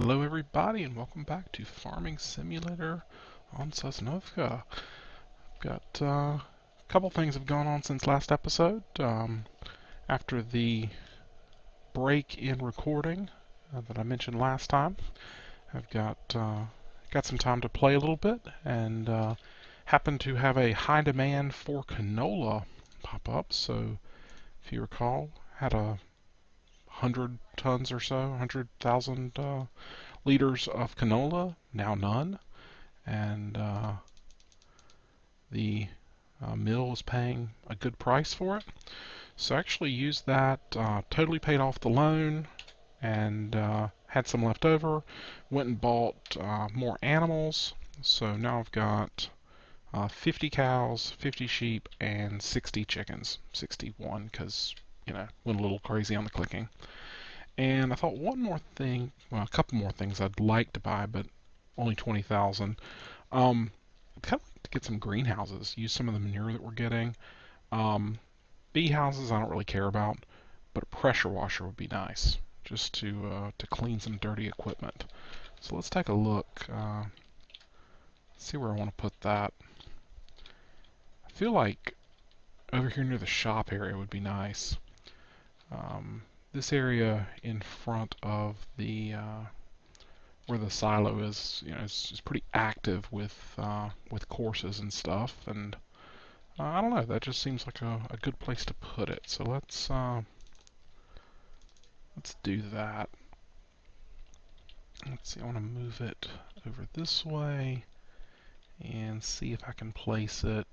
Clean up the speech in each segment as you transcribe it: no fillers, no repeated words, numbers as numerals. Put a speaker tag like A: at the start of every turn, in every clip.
A: Hello everybody and welcome back to Farming Simulator on Sosnovka. Got a couple things have gone on since last episode. After the break in recording that I mentioned last time, I've got some time to play a little bit and happened to have a high demand for canola pop up. So if you recall, had 100 tons or so, 100,000 liters of canola, now none, and the mill was paying a good price for it. So I actually used that, totally paid off the loan, and had some left over. Went and bought more animals. So now I've got 50 cows, 50 sheep, and 60 chickens. 61 because, went a little crazy on the clicking. And I thought one more thing, well, a couple more things I'd like to buy, but only 20,000. I'd kind of like to get some greenhouses, use some of the manure that we're getting. Bee houses I don't really care about, but a pressure washer would be nice, just to clean some dirty equipment. So let's take a look, see where I want to put that. I feel like over here near the shop area would be nice. This area in front of the where the silo is, is pretty active with courses and stuff, and I don't know, that just seems like a good place to put it. So let's do that. Let's see, I want to move it over this way and see if I can place it.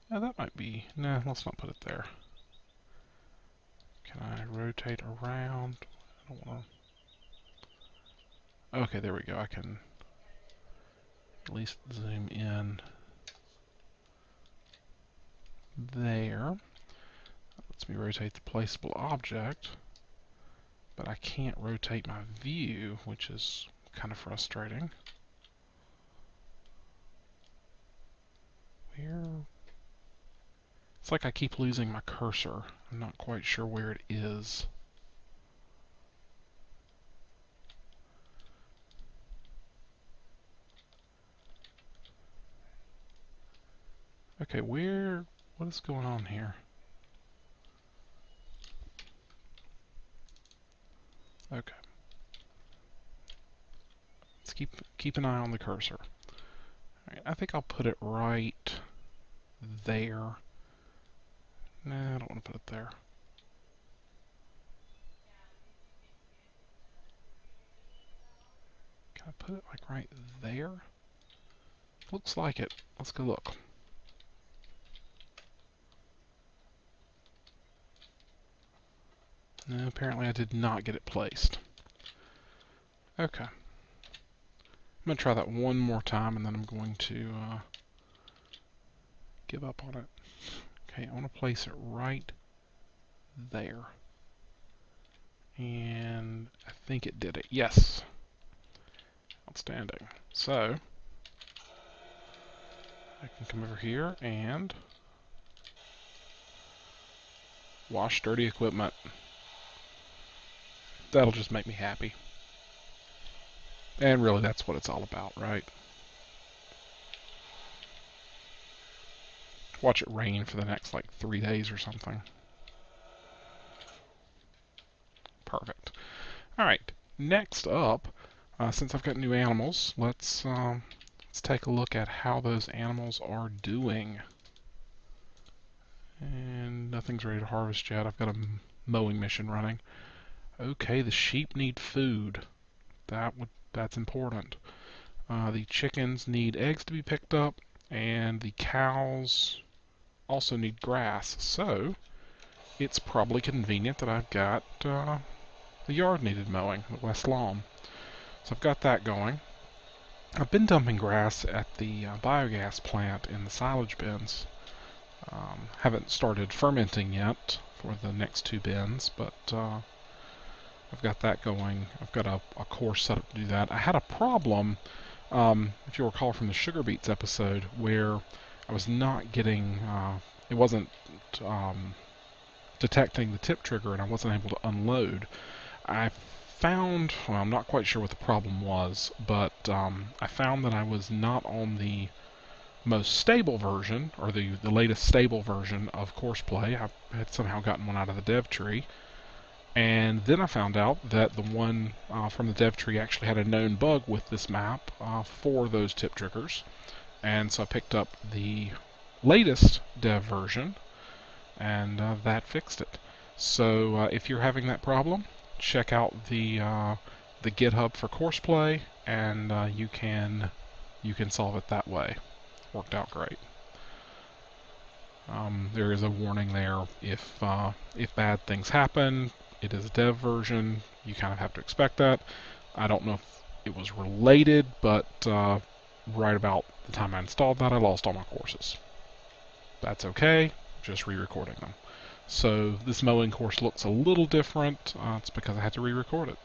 A: Yeah, that might be, nah, let's not put it there. Can I rotate around? I don't want to. Okay, there we go. I can at least zoom in there. Lets me rotate the placeable object, but I can't rotate my view, which is kind of frustrating. Where? It's like I keep losing my cursor. I'm not quite sure where it is. Okay, what is going on here? Okay. Let's keep an eye on the cursor. Alright, I think I'll put it right there. Nah, I don't want to put it there. Can I put it like right there? Looks like it. Let's go look. No, apparently I did not get it placed. Okay. I'm going to try that one more time and then I'm going to give up on it. Okay, I want to place it right there. And I think it did it. Yes. Outstanding. So, I can come over here and wash dirty equipment. That'll just make me happy. And really, that's what it's all about, right? Watch it rain for the next, like, 3 days or something. Perfect. Alright, next up, since I've got new animals, let's take a look at how those animals are doing. And nothing's ready to harvest yet. I've got a mowing mission running. Okay, the sheep need food. That's important. The chickens need eggs to be picked up, and the cows also need grass. So it's probably convenient that I've got the yard needed mowing, the west lawn. So I've got that going. I've been dumping grass at the biogas plant in the silage bins. Haven't started fermenting yet for the next 2 bins, but I've got that going. I've got a course set up to do that. I had a problem, if you'll recall from the sugar beets episode, where I was not getting, it wasn't detecting the tip trigger and I wasn't able to unload. I found, well, I'm not quite sure what the problem was, but I found that I was not on the most stable version, or the latest stable version of Courseplay. I had somehow gotten one out of the dev tree. And then I found out that the one from the dev tree actually had a known bug with this map for those tip triggers. And so I picked up the latest dev version, and that fixed it. So if you're having that problem, check out the GitHub for Courseplay, and you can solve it that way. Worked out great. There is a warning there if bad things happen. It is a dev version. You kind of have to expect that. I don't know if it was related, but right about the time I installed that, I lost all my courses. That's okay. Just re-recording them. So this mowing course looks a little different. It's because I had to re-record it.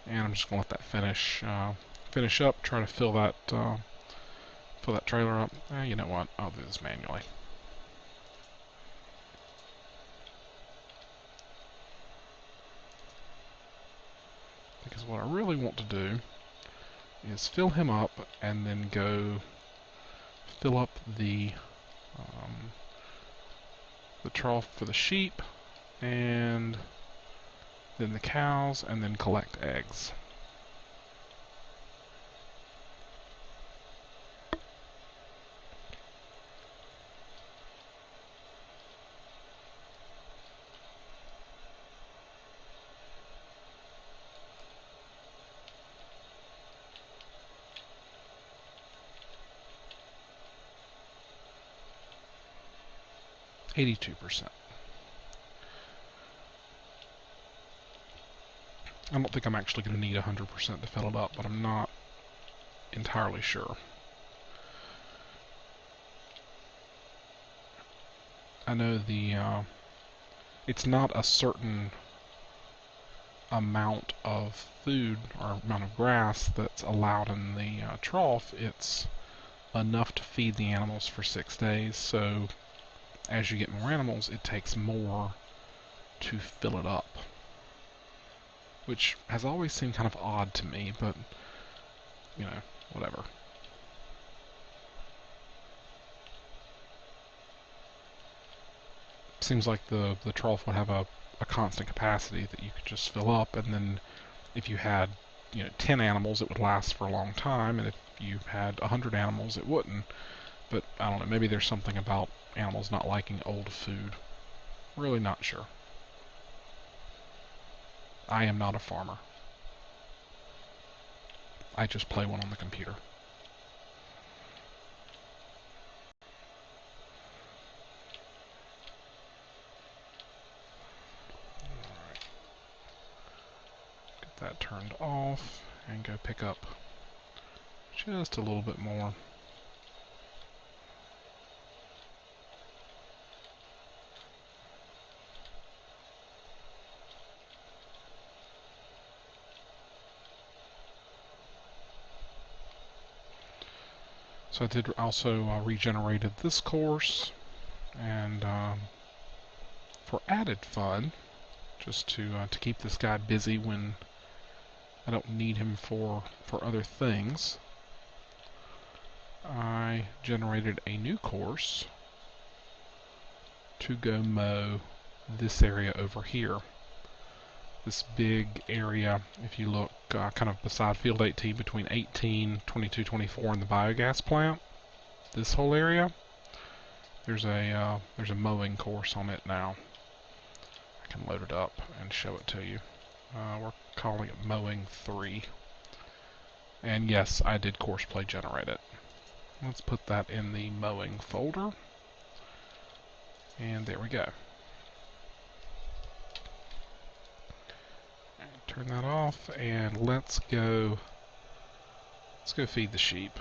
A: And I'm just gonna let that finish up. Try to fill that trailer up. You know what? I'll do this manually. Because what I really want to do is fill him up and then go fill up the trough for the sheep, and then the cows, and then collect eggs. %82. I don't think I'm actually going to need 100% to fill it up, but I'm not entirely sure. I know it's not a certain amount of food or amount of grass that's allowed in the trough. It's enough to feed the animals for 6 days, so as you get more animals, it takes more to fill it up, which has always seemed kind of odd to me, but you know, whatever. Seems like the trough would have a constant capacity that you could just fill up, and then if you had 10 animals, it would last for a long time, and if you had 100 animals, it wouldn't. But I don't know, maybe there's something about animals not liking old food. Really not sure. I am not a farmer. I just play one on the computer. Alright. Get that turned off and go pick up just a little bit more. So I did also regenerated this course, and for added fun, just to keep this guy busy when I don't need him for other things, I generated a new course to go mow this area over here. This big area, if you look kind of beside field 18, between 18, 22, 24 and the biogas plant, this whole area, there's a mowing course on it now. I can load it up and show it to you. We're calling it Mowing 3. And yes, I did Courseplay generate it. Let's put that in the mowing folder. And there we go. Turn that off, and let's go feed the sheep.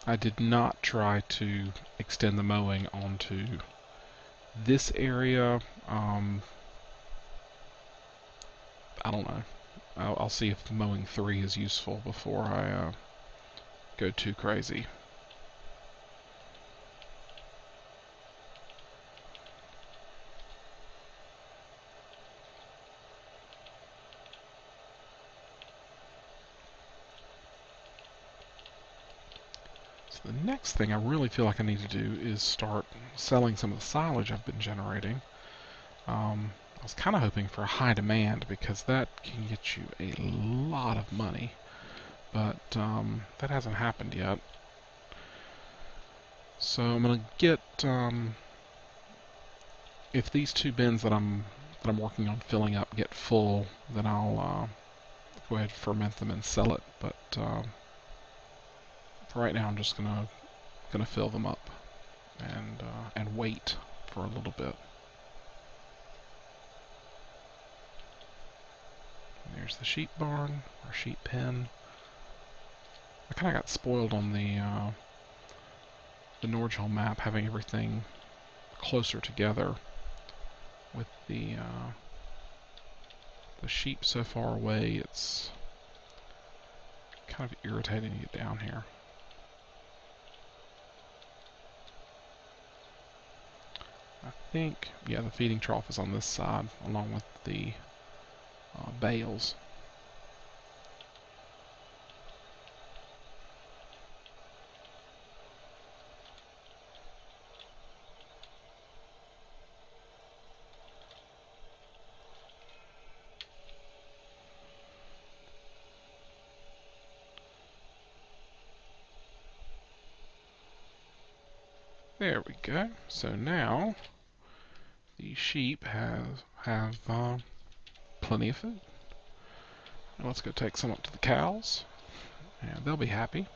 A: I did not try to extend the mowing onto this area. I don't know. I'll see if mowing 3 is useful before I go too crazy. So the next thing I really feel like I need to do is start selling some of the silage I've been generating. I was kind of hoping for a high demand because that can get you a lot of money, but that hasn't happened yet. So I'm gonna get if these two bins that I'm working on filling up get full, then I'll go ahead and ferment them and sell it. But for right now, I'm just gonna fill them up and wait for a little bit. There's the sheep barn, or sheep pen. I kind of got spoiled on the Nordgel map, having everything closer together, with the sheep so far away. It's kind of irritating to get down here. I think, yeah, the feeding trough is on this side, along with the bales. There we go. So now the sheep have plenty of food. Now let's go take some up to the cows, and they'll be happy.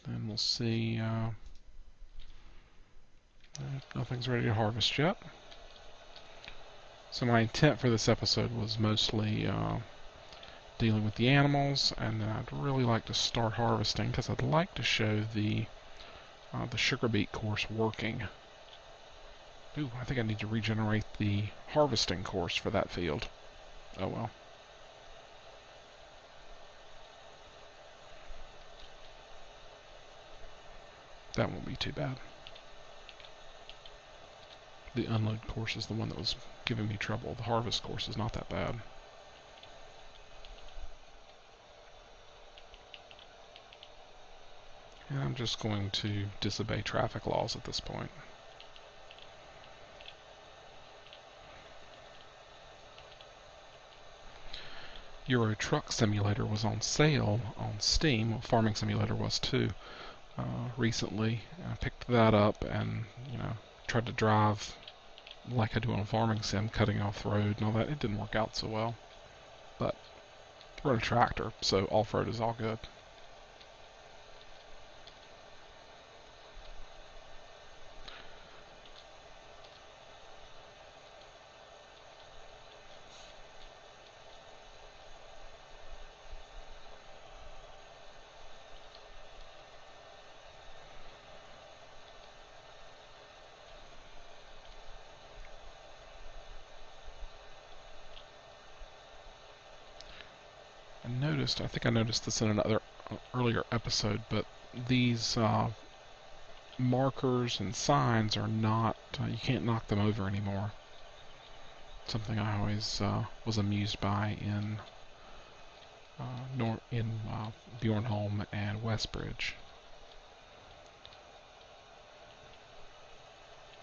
A: Then we'll see. Nothing's ready to harvest yet. So my intent for this episode was mostly dealing with the animals, and then I'd really like to start harvesting because I'd like to show the sugar beet course working. Ooh, I think I need to regenerate the harvesting course for that field. Oh well. That won't be too bad. The unload course is the one that was giving me trouble. The harvest course is not that bad. And I'm just going to disobey traffic laws at this point. Euro Truck Simulator was on sale on Steam. Well, Farming Simulator was too, recently. I picked that up and, tried to drive like I do on a farming sim, cutting off the road and all that. It didn't work out so well. But we're in a tractor, so off-road is all good. I think I noticed this in another earlier episode, but these markers and signs are not, you can't knock them over anymore. Something I always was amused by in Bjornholm and Westbridge.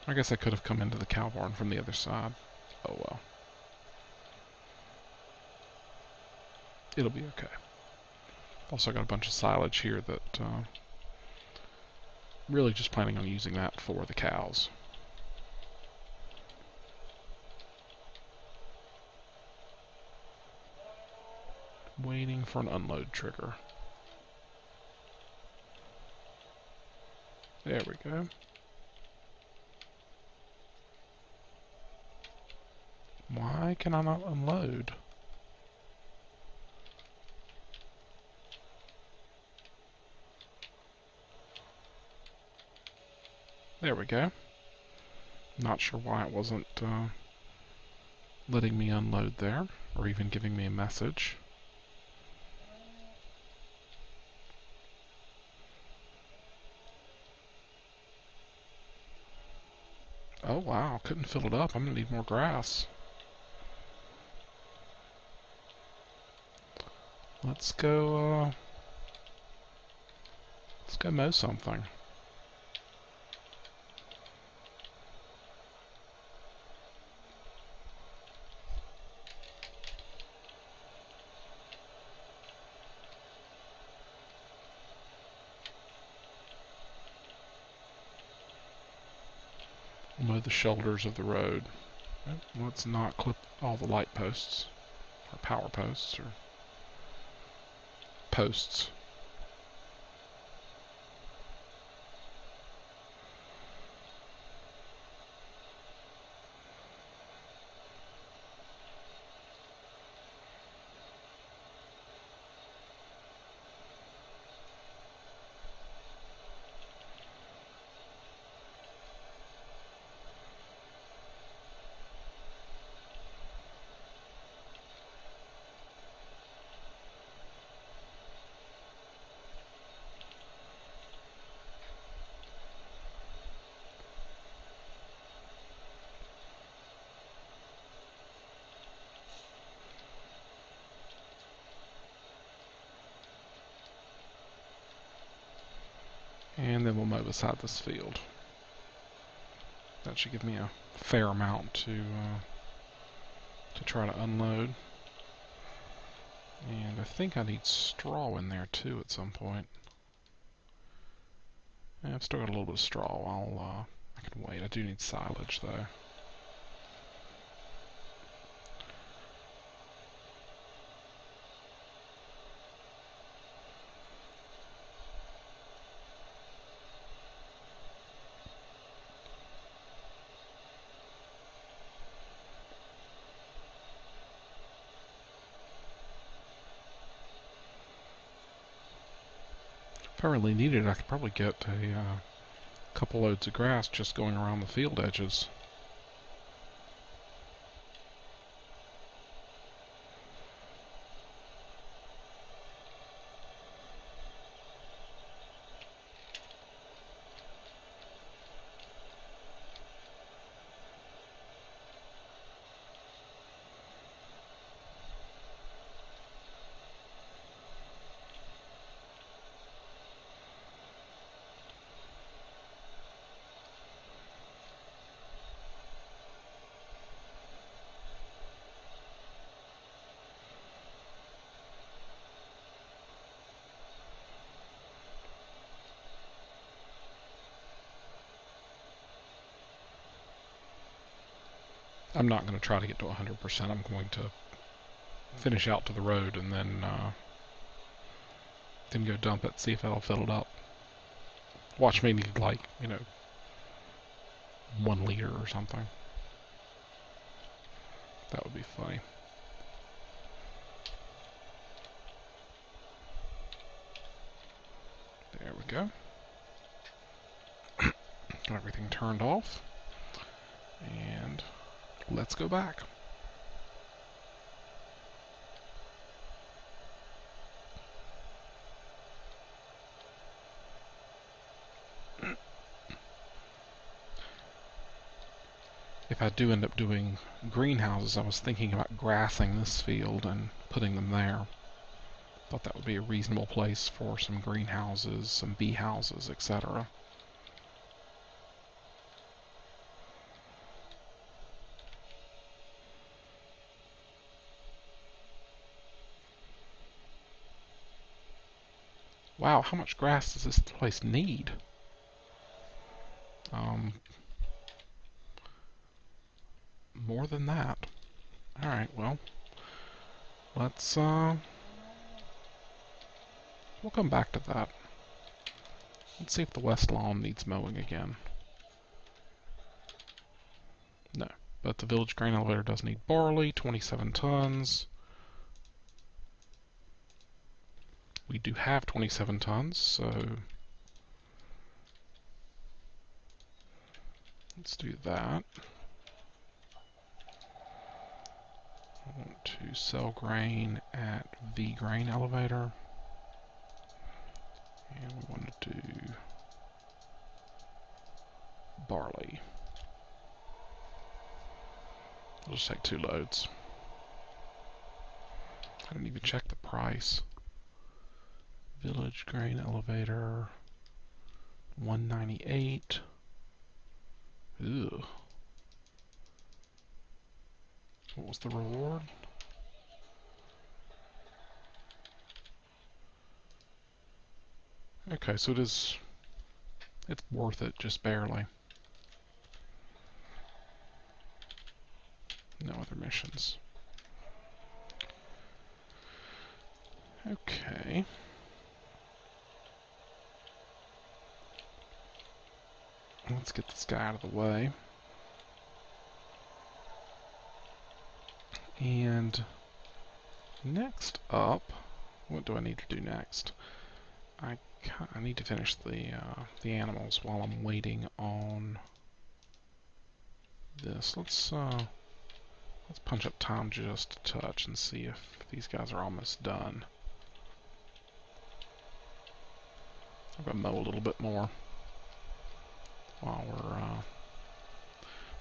A: I guess I could have come into the cow barn from the other side. Oh well. It'll be okay. Also got a bunch of silage here that really just planning on using that for the cows. Waiting for an unload trigger. There we go. Why can I not unload? There we go. Not sure why it wasn't letting me unload there, or even giving me a message. Oh wow, couldn't fill it up. I'm gonna need more grass. Let's go mow something. Mow the shoulders of the road. Let's not clip all the light posts, or power posts, or posts. And then we'll mow beside this field. That should give me a fair amount to try to unload. And I think I need straw in there too at some point. Yeah, I've still got a little bit of straw. I can wait. I do need silage though. If I really needed it, I could probably get a couple loads of grass just going around the field edges. I'm not going to try to get to 100%. I'm going to finish out to the road and then go dump it, see if that'll fill it up. Watch me need like, 1 liter or something. That would be funny. There we go. Everything turned off. And let's go back. If I do end up doing greenhouses, I was thinking about grassing this field and putting them there. Thought that would be a reasonable place for some greenhouses, some bee houses, etc. Wow, how much grass does this place need? More than that. Alright, well, let's, we'll come back to that. Let's see if the west lawn needs mowing again. No, but the village grain elevator does need barley, 27 tons. We do have 27 tons, so Let's do that. I want to sell grain at V grain elevator. And we want to do barley. We'll just take 2 loads. I didn't even check the price. Village grain elevator, 198. Ew. What was the reward? Okay, so it's worth it, just barely. No other missions. Okay. Let's get this guy out of the way. And next up, what do I need to do next? I need to finish the animals while I'm waiting on this. Let's punch up time just a touch and see if these guys are almost done. I'm gonna mow a little bit more while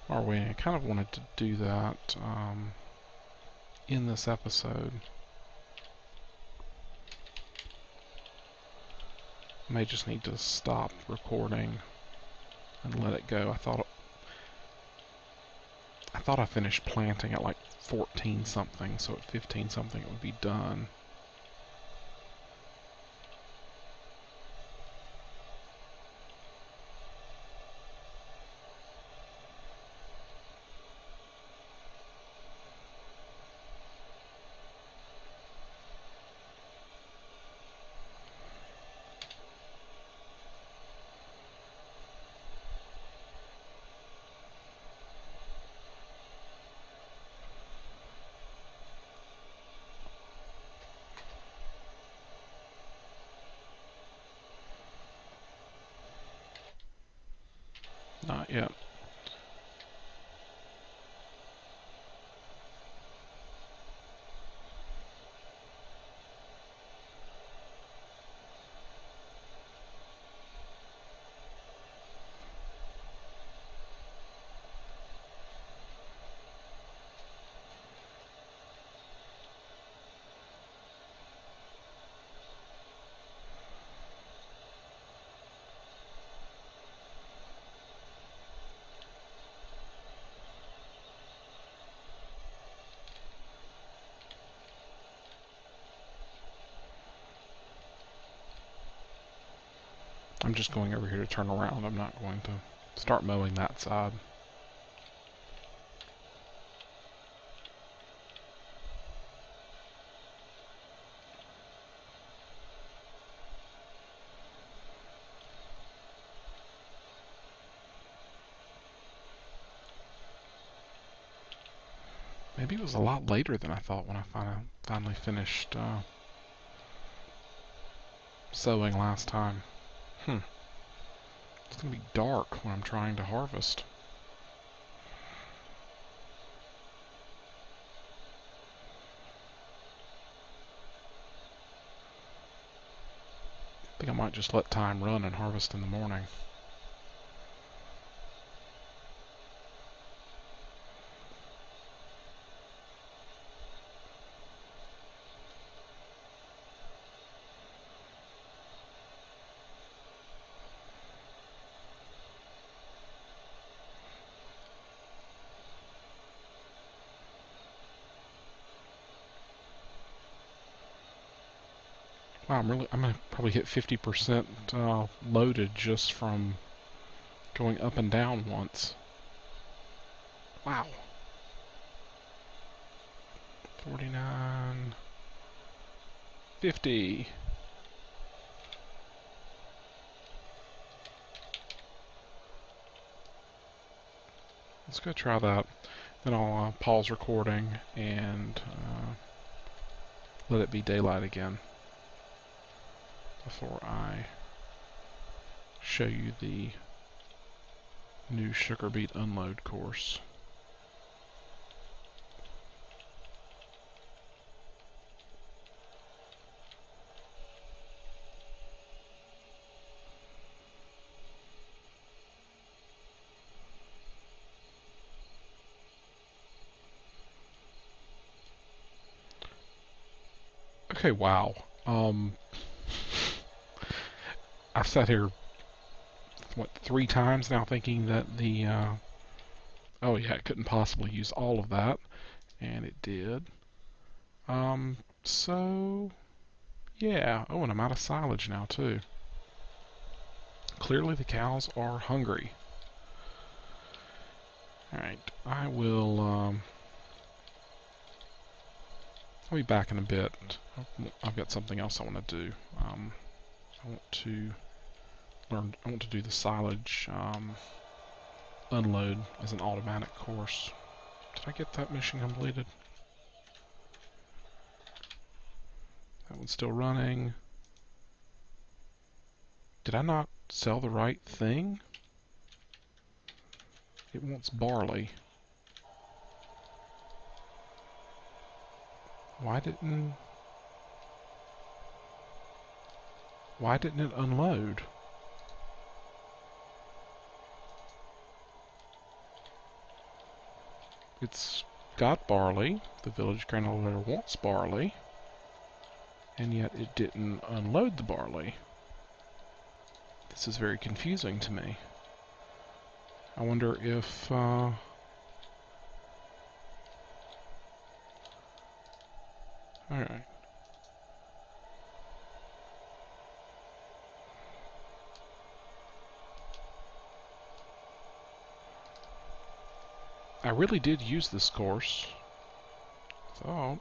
A: we're waiting. I kind of wanted to do that in this episode. May just need to stop recording and let it go. I thought I finished planting at like 14 something, so at 15 something it would be done. Not yet. I'm just going over here to turn around. I'm not going to start mowing that side. Maybe it was a lot later than I thought when I finally finished sowing last time. It's going to be dark when I'm trying to harvest. I think I might just let time run and harvest in the morning. Wow, I'm gonna probably hit 50% loaded just from going up and down once. Wow. 49, 50. Let's go try that. Then I'll pause recording and let it be daylight again before I show you the New sugar beet unload course. Okay, wow. I've sat here, what, 3 times now thinking that the, oh yeah, it couldn't possibly use all of that, and it did. So, yeah. Oh, and I'm out of silage now, too. Clearly the cows are hungry. Alright, I'll be back in a bit. I've got something else I want to do. I want to do the silage unload as an automatic course. Did I get that mission completed? That one's still running. Did I not sell the right thing? It wants barley. Why didn't it unload? It's got barley. The village grain elevator wants barley. And yet it didn't unload the barley. This is very confusing to me. I wonder if alright. I really did use this course. So, I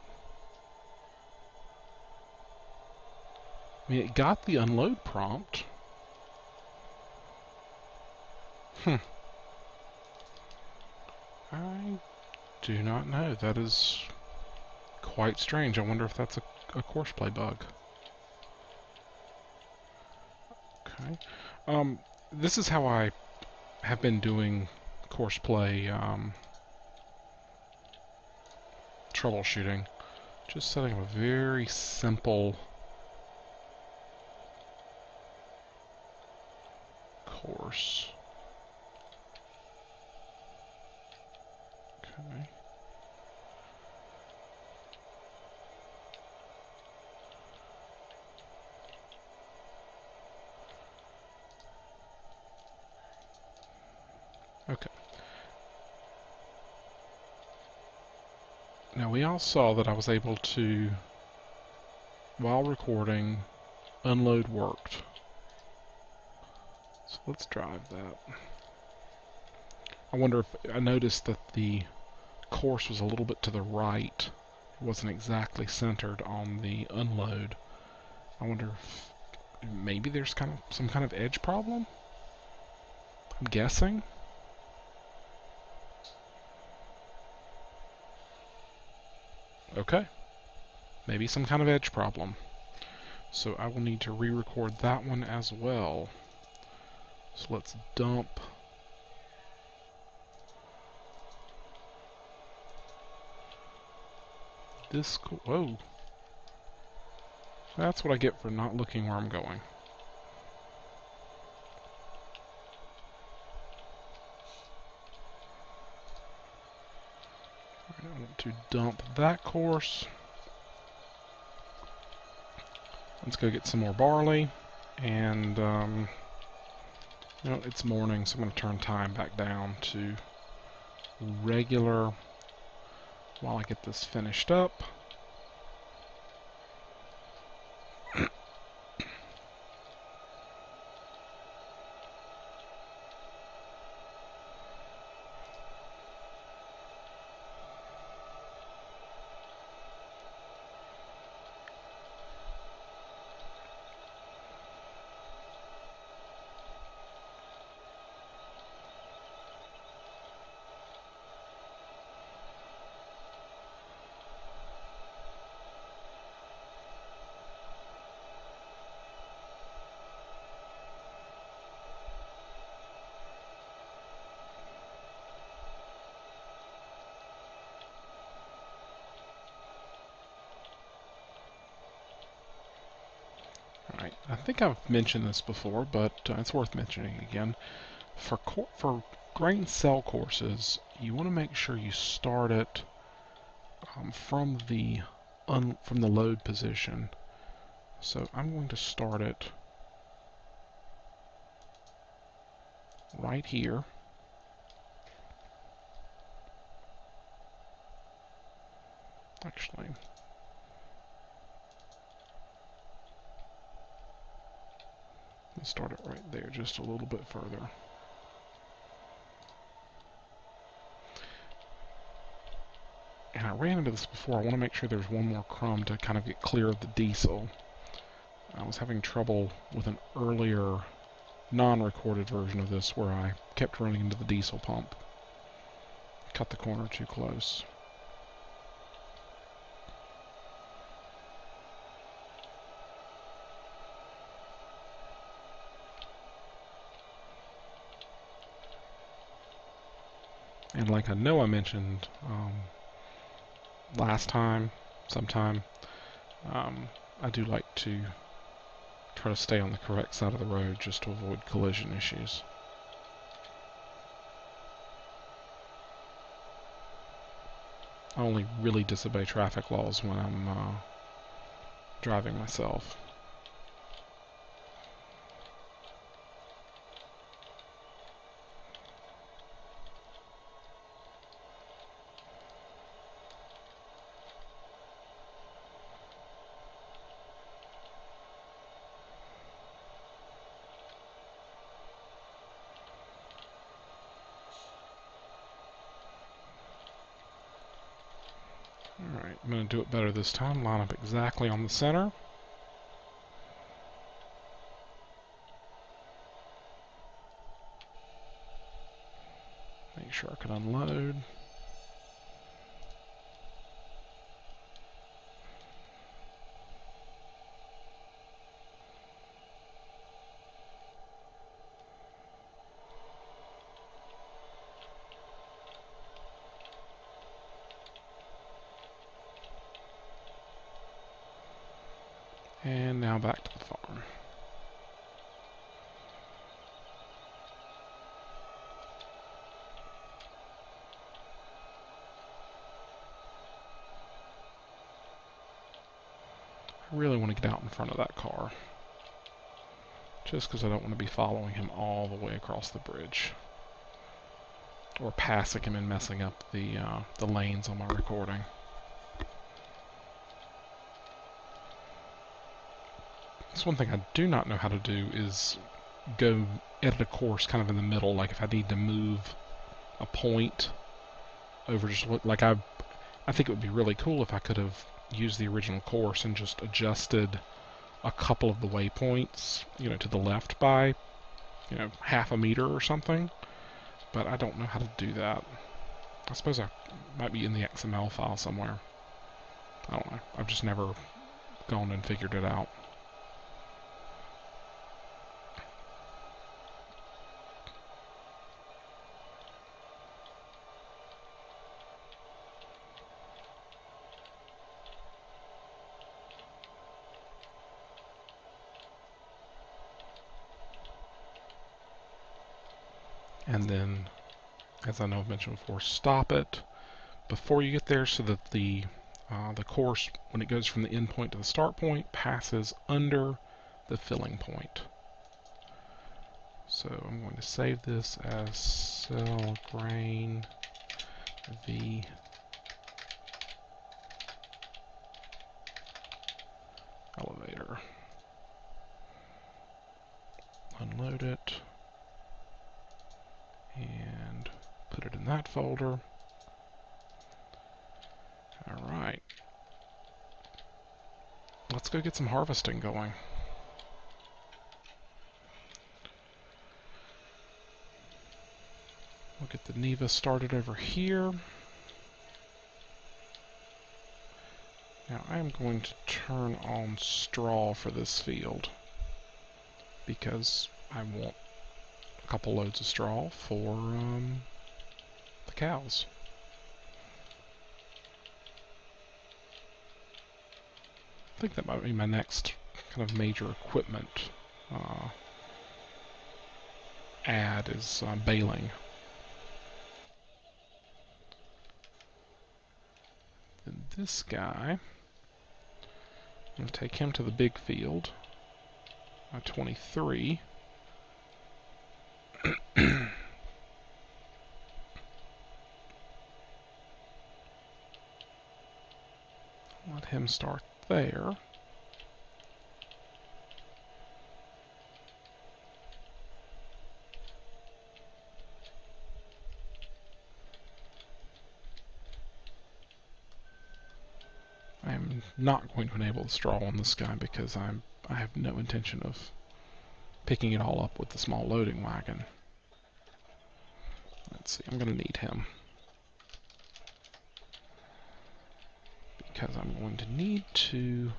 A: mean, it got the unload prompt. I do not know. That is quite strange. I wonder if that's a Courseplay bug. Okay. This is how I have been doing Courseplay troubleshooting. Just setting up a very simple course. Okay. Okay. Now we all saw that I was able to, while recording, unload worked. So let's drive that. I wonder if I noticed that the course was a little bit to the right. It wasn't exactly centered on the unload. I wonder if maybe there's some kind of edge problem? I'm guessing. Okay. Maybe some kind of edge problem. So I will need to re-record that one as well. So let's dump this. Whoa. That's what I get for not looking where I'm going. I want to dump that course. Let's go get some more barley. And, you know, it's morning, so I'm going to turn time back down to regular while I get this finished up. Alright, I think I've mentioned this before, but it's worth mentioning again. For grain cell courses, you want to make sure you start it from the load position. So I'm going to start it right here. Actually, let's start it right there, just a little bit further. And I ran into this before. I want to make sure there's one more crumb to kind of get clear of the diesel. I was having trouble with an earlier non-recorded version of this where I kept running into the diesel pump. Cut the corner too close. And like I know I mentioned last time, sometime, I do like to try to stay on the correct side of the road just to avoid collision issues. I only really disobey traffic laws when I'm driving myself. Alright, I'm going to do it better this time. Line up exactly on the center. Make sure I can unload. And now back to the farm. I really want to get out in front of that car. Just because I don't want to be following him all the way across the bridge. Or passing him and messing up the lanes on my recording. That's one thing I do not know how to do is go edit a course kind of in the middle, like if I need to move a point over just like I think it would be really cool if I could have used the original course and just adjusted a couple of the waypoints, to the left by, half a meter or something. But I don't know how to do that. I suppose I might be in the XML file somewhere. I don't know. I've just never gone and figured it out. And then, as I know I've mentioned before, stop it before you get there so that the course, when it goes from the end point to the start point, passes under the filling point. So I'm going to save this as cell grain v elevator. Unload it and put it in that folder. Alright. Let's go get some harvesting going. We'll get the Neva started over here. Now I am going to turn on straw for this field because I want a couple loads of straw for the cows. I think that might be my next kind of major equipment ad is baling. Then this guy, I'm going to take him to the big field. 23. Let him start there. I am not going to enable the straw on this guy because I have no intention of picking it all up with the small loading wagon. Let's see, I'm going to need him because I'm going to need to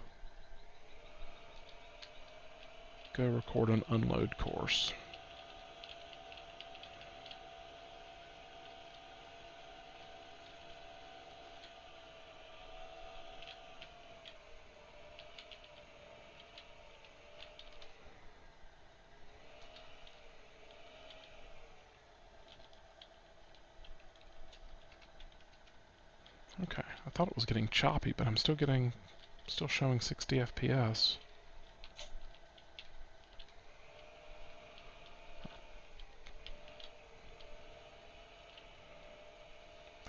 A: go record an unload course. Okay, I thought it was getting choppy, but I'm still showing 60 FPS.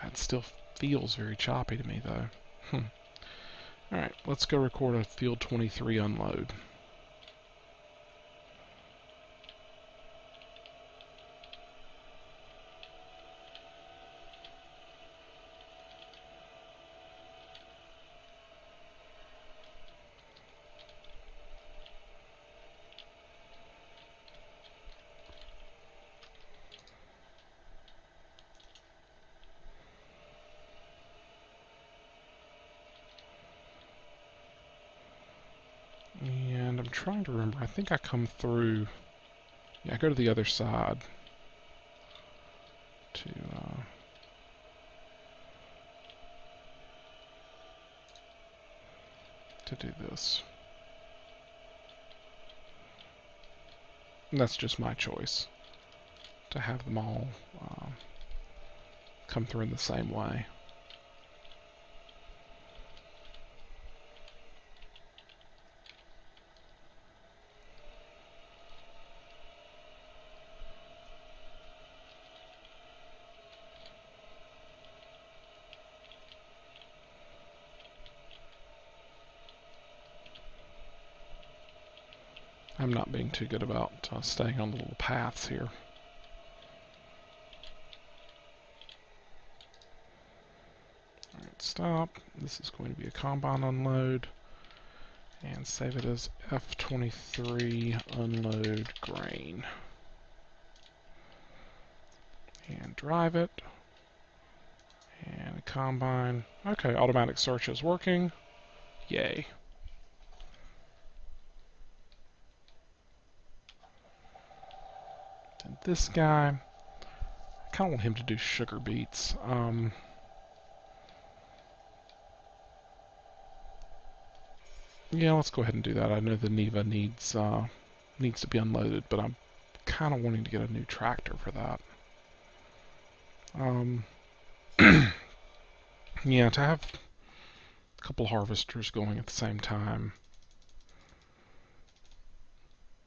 A: That still feels very choppy to me, though. Alright, let's go record a Field 23 unload. And I'm trying to remember, I think I come through, yeah, I go to the other side to do this. And that's just my choice, to have them all come through in the same way. I'm not being too good about staying on the little paths here. Alright, stop. This is going to be a combine unload. And save it as F23 unload grain. And drive it. And a combine. Okay, automatic search is working. Yay. And this guy, I kind of want him to do sugar beets. Yeah, let's go ahead and do that. I know the Neva needs to be unloaded, but I'm kind of wanting to get a new tractor for that. Yeah, to have a couple harvesters going at the same time.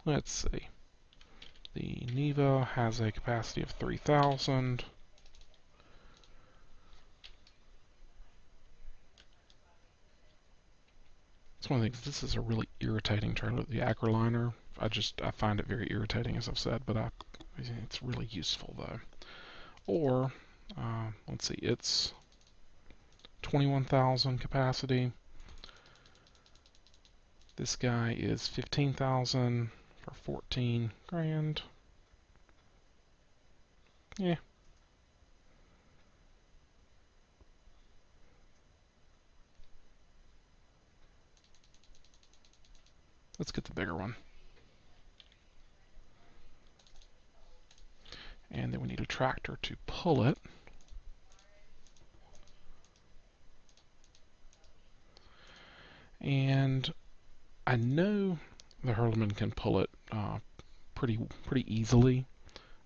A: Let's see. The Neva has a capacity of 3,000. It's one of the things, this is a really irritating trailer, the Acroliner. I find it very irritating, as I've said, but it's really useful, though. Or, let's see, it's 21,000 capacity. This guy is 15,000 for 14 grand. Yeah. Let's get the bigger one. And then we need a tractor to pull it. And I know the Hurleyman can pull it pretty easily.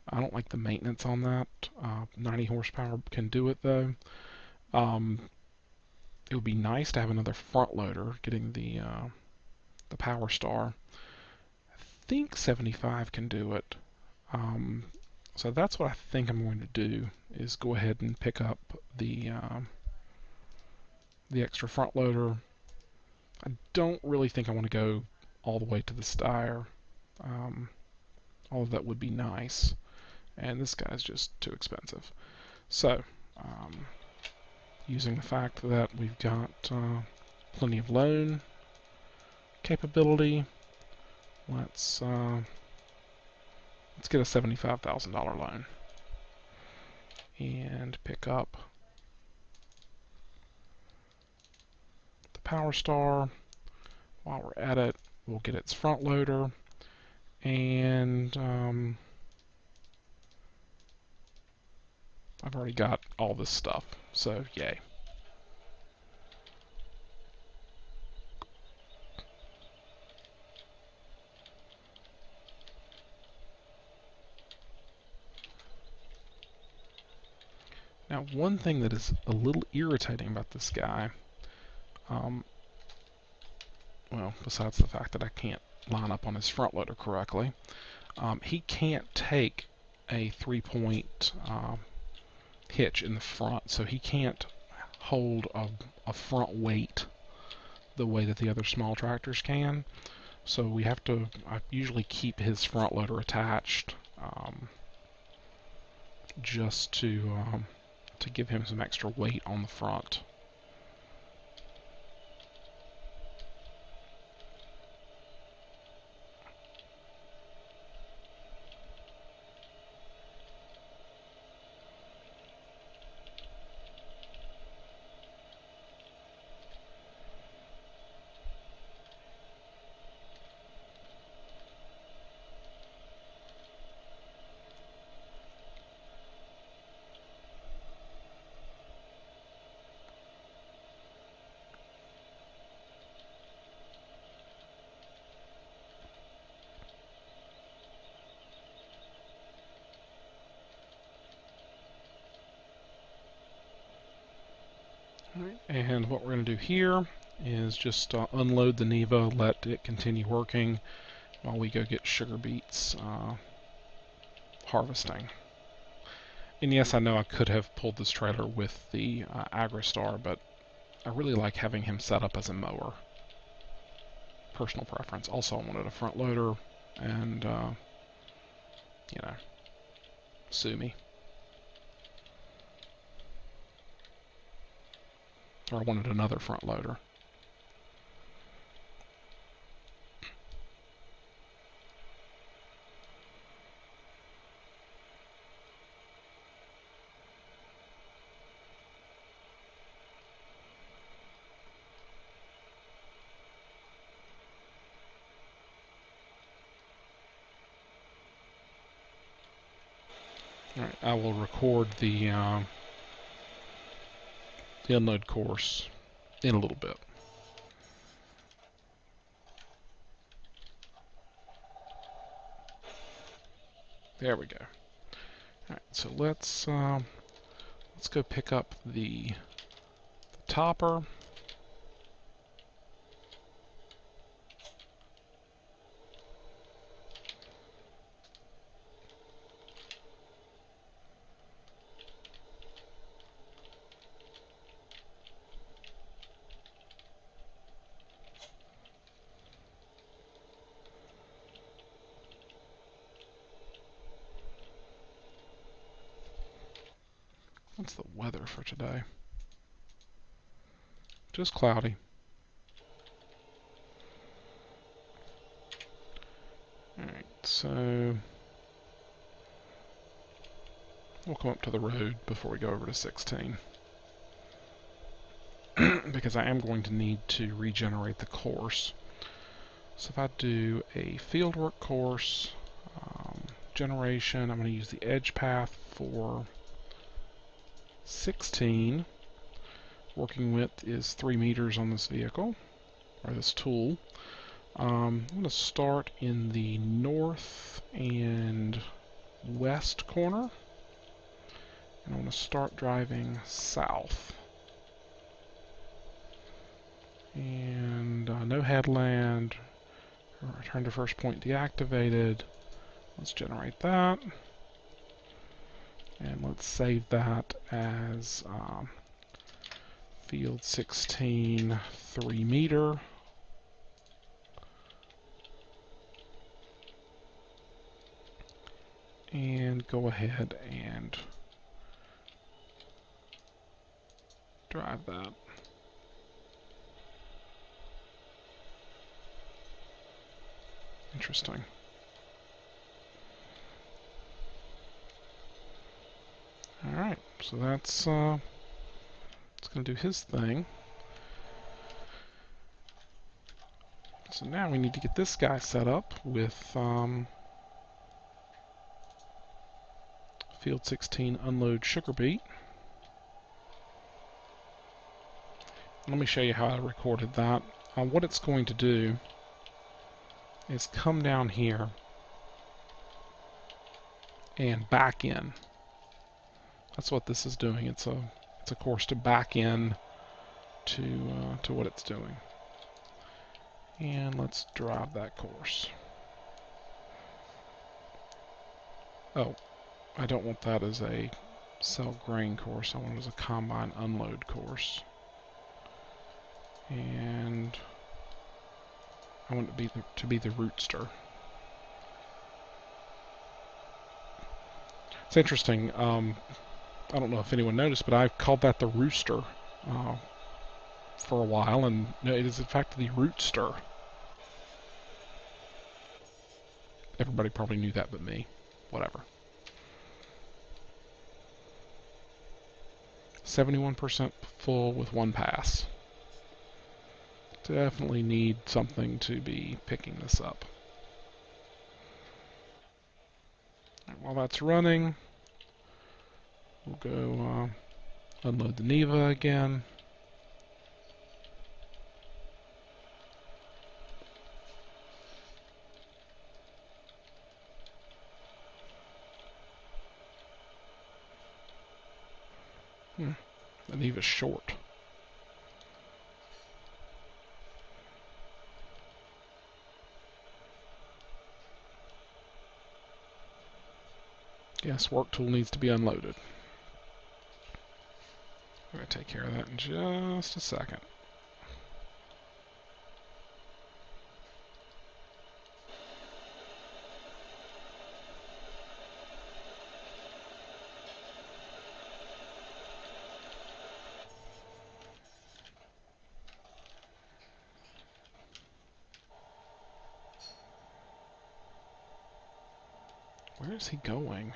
A: I don't like the maintenance on that. 90 horsepower can do it though. It would be nice to have another front loader getting the Power Star. I think 75 can do it. So that's what I think I'm going to do, is go ahead and pick up the extra front loader. I don't really think I want to go all the way to the Steyr. All of that would be nice, and this guy's just too expensive. So, using the fact that we've got plenty of loan capability, let's get a $75,000 loan and pick up the Power Star. While we're at it, we'll get its front loader, and I've already got all this stuff, so yay. Now, one thing that is a little irritating about this guy, well, besides the fact that I can't line up on his front loader correctly, he can't take a 3-point hitch in the front, so he can't hold a front weight the way that the other small tractors can. So we have to, I usually keep his front loader attached just to give him some extra weight on the front. Right, and what we're going to do here is just unload the Neva, let it continue working while we go get sugar beets harvesting. And yes, I know I could have pulled this trailer with the AgriStar, but I really like having him set up as a mower. Personal preference. Also, I wanted a front loader, and you know, sue me. Or I wanted another front loader. Alright, I will record the unload course in a little bit. There we go. Alright, so let's go pick up the topper. What's the weather for today? Just cloudy. Alright, so we'll come up to the road before we go over to 16. Because I am going to need to regenerate the course. So if I do a fieldwork course, generation, I'm going to use the edge path for 16. Working width is 3 meters on this vehicle, or this tool. I'm going to start in the north and west corner, and I'm going to start driving south. And no headland, return to first point deactivated. Let's generate that. And let's save that as field 16, 3 meter. And go ahead and drive that. Interesting. Alright, so that's going to do his thing. So now we need to get this guy set up with field 16 unload sugar beet. Let me show you how I recorded that. What it's going to do is come down here and back in. That's what this is doing. It's a course to back in to what it's doing. And let's drive that course. Oh, I don't want that as a cell grain course. I want it as a combine unload course. And I want it to be the rootster. It's interesting. I don't know if anyone noticed, but I've called that the rooster for a while, and no, it is in fact the rootster. Everybody probably knew that but me. Whatever. 71% full with 1 pass. Definitely need something to be picking this up. And while that's running, we'll go unload the Neva again. The Neva's short. Yes, work tool needs to be unloaded. I'm going to take care of that in just a second. Where is he going?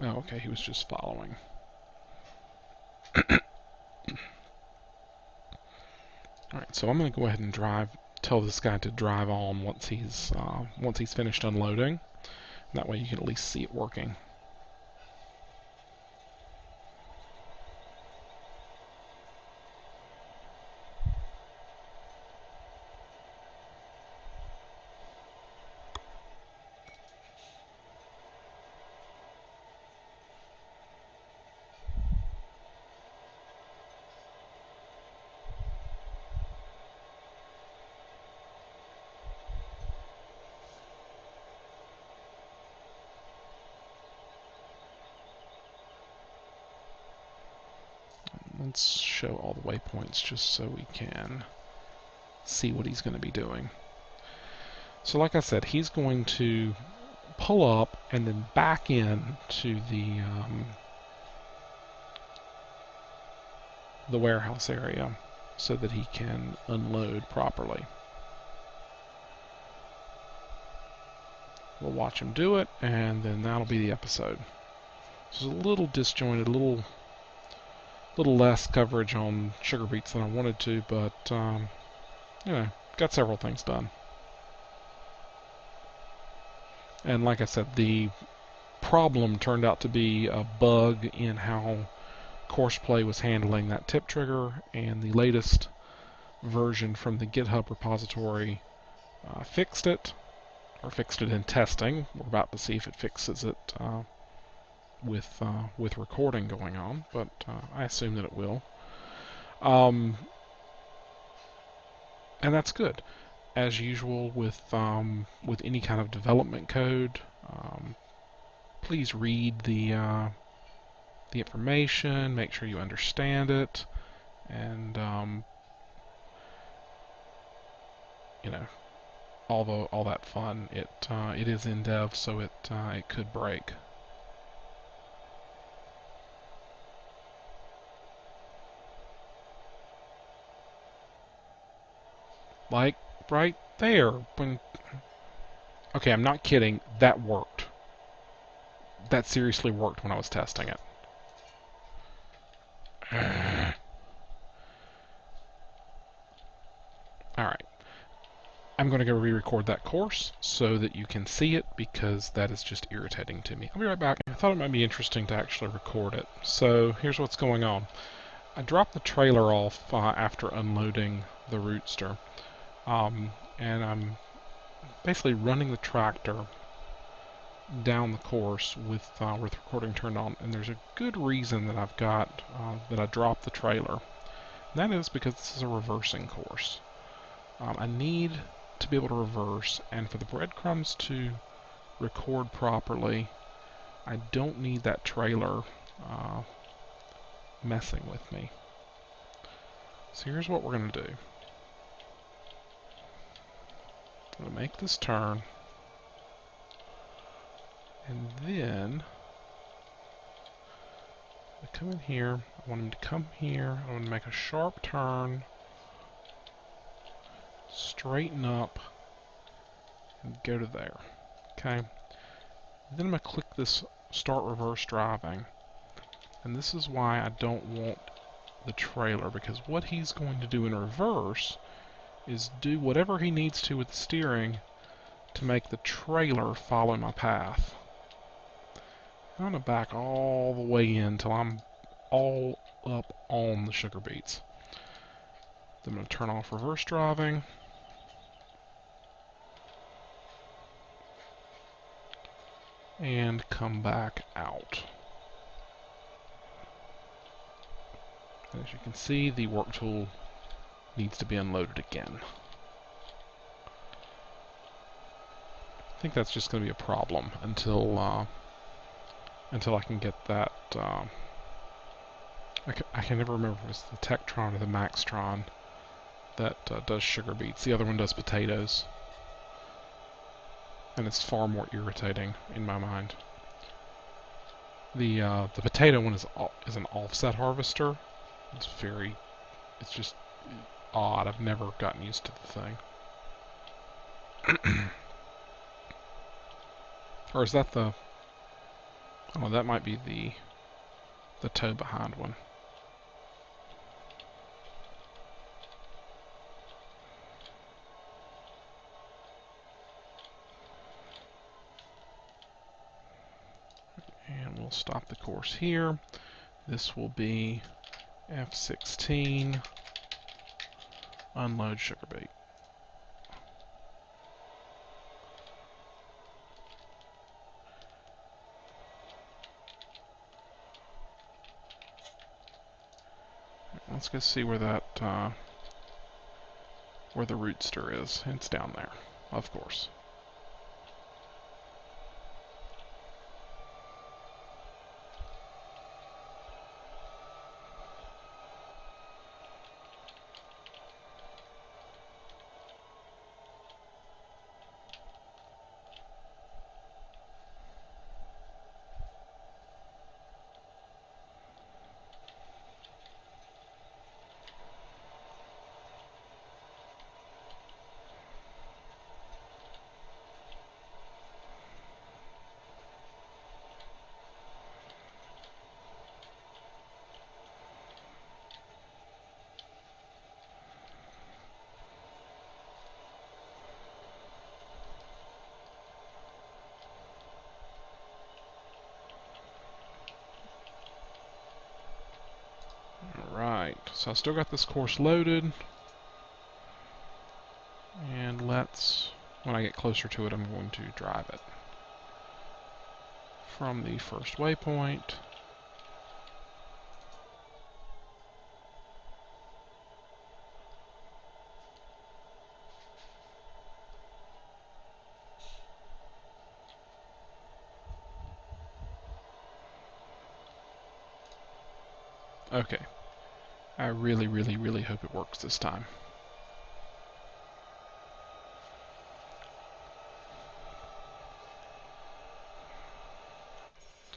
A: Oh, okay, he was just following. Alright, so I'm going to go ahead and tell this guy to drive on once he's finished unloading. That way you can at least see it working. Let's show all the waypoints just so we can see what he's going to be doing. So like I said, he's going to pull up and then back in to the warehouse area so that he can unload properly. We'll watch him do it, and then that'll be the episode. So it's a little disjointed, a little less coverage on sugar beets than I wanted to, but you know, got several things done. And like I said, the problem turned out to be a bug in how Courseplay was handling that tip trigger, and the latest version from the GitHub repository fixed it, or fixed it in testing. We're about to see if it fixes it with recording going on, but I assume that it will. And that's good. As usual with any kind of development code, please read the information, make sure you understand it, and you know, all that fun. It is in dev, so it could break. Like right there when. Okay, I'm not kidding. That worked. That seriously worked when I was testing it. Alright. I'm going to go re-record that course so that you can see it, because that is just irritating to me. I'll be right back. I thought it might be interesting to actually record it. So here's what's going on. I dropped the trailer off after unloading the rootster. And I'm basically running the tractor down the course with recording turned on, and there's a good reason that I've got that I dropped the trailer. And that is because this is a reversing course. I need to be able to reverse, and for the breadcrumbs to record properly, I don't need that trailer messing with me. So here's what we're going to do. I'm going to make this turn, and then I come in here. I want him to come here. I want to make a sharp turn, straighten up, and go to there. Okay. Then I'm going to click this Start Reverse Driving. And this is why I don't want the trailer, because what he's going to do in reverse is do whatever he needs to with the steering to make the trailer follow my path. I'm going to back all the way in until I'm all up on the sugar beets. Then I'm going to turn off reverse driving. And come back out. As you can see, the work tool needs to be unloaded again. I think that's just going to be a problem until I can get that. I can never remember if it's the Tektron or the Maxtron that does sugar beets. The other one does potatoes, and it's far more irritating in my mind. The potato one is an offset harvester. It's just odd. I've never gotten used to the thing. Or is that the... Oh, that might be the toe behind one. And we'll stop the course here. This will be F16 unload sugar beet. Let's go see where that where the rootster is. It's down there, of course. So I still got this course loaded, and when I get closer to it, I'm going to drive it from the first waypoint. Okay, I really, really, really hope it works this time.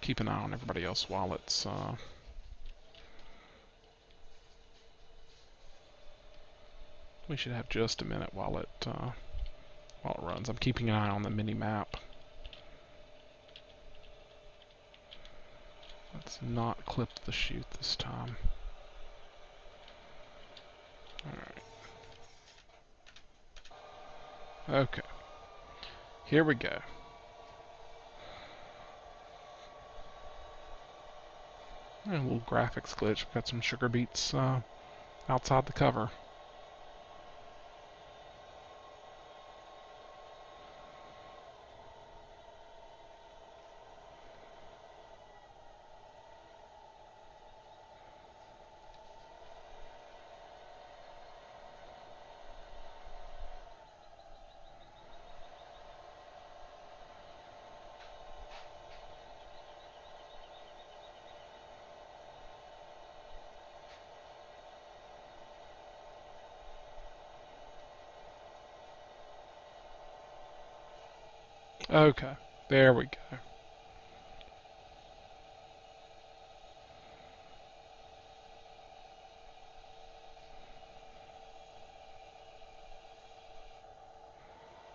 A: Keep an eye on everybody else while it's we should have just a minute while it runs. I'm keeping an eye on the mini map. Let's not clip the chute this time. Alright. Okay. Here we go. A little graphics glitch. We've got some sugar beets outside the cover. Okay, there we go.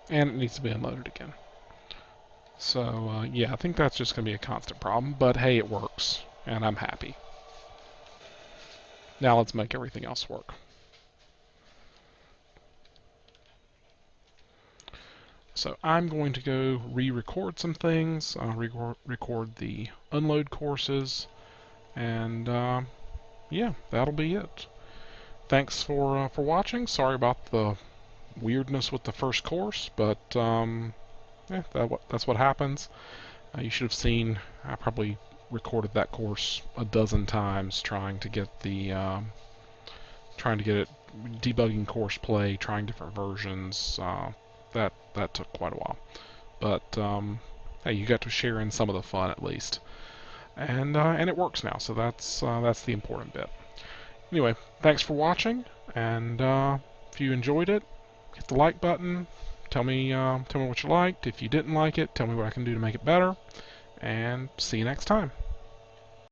A: And it needs to be unloaded again. So, yeah, I think that's just going to be a constant problem, but hey, it works, and I'm happy. Now let's make everything else work. So I'm going to go re-record some things, record the unload courses, and yeah, that'll be it. Thanks for watching. Sorry about the weirdness with the first course, but yeah, that's what happens. You should have seen, I probably recorded that course a dozen times trying to get it, debugging Courseplay, trying different versions. That took quite a while, but hey, you got to share in some of the fun at least, and it works now, so that's the important bit. Anyway, thanks for watching, and if you enjoyed it, hit the like button. Tell me what you liked. If you didn't like it, tell me what I can do to make it better, and see you next time.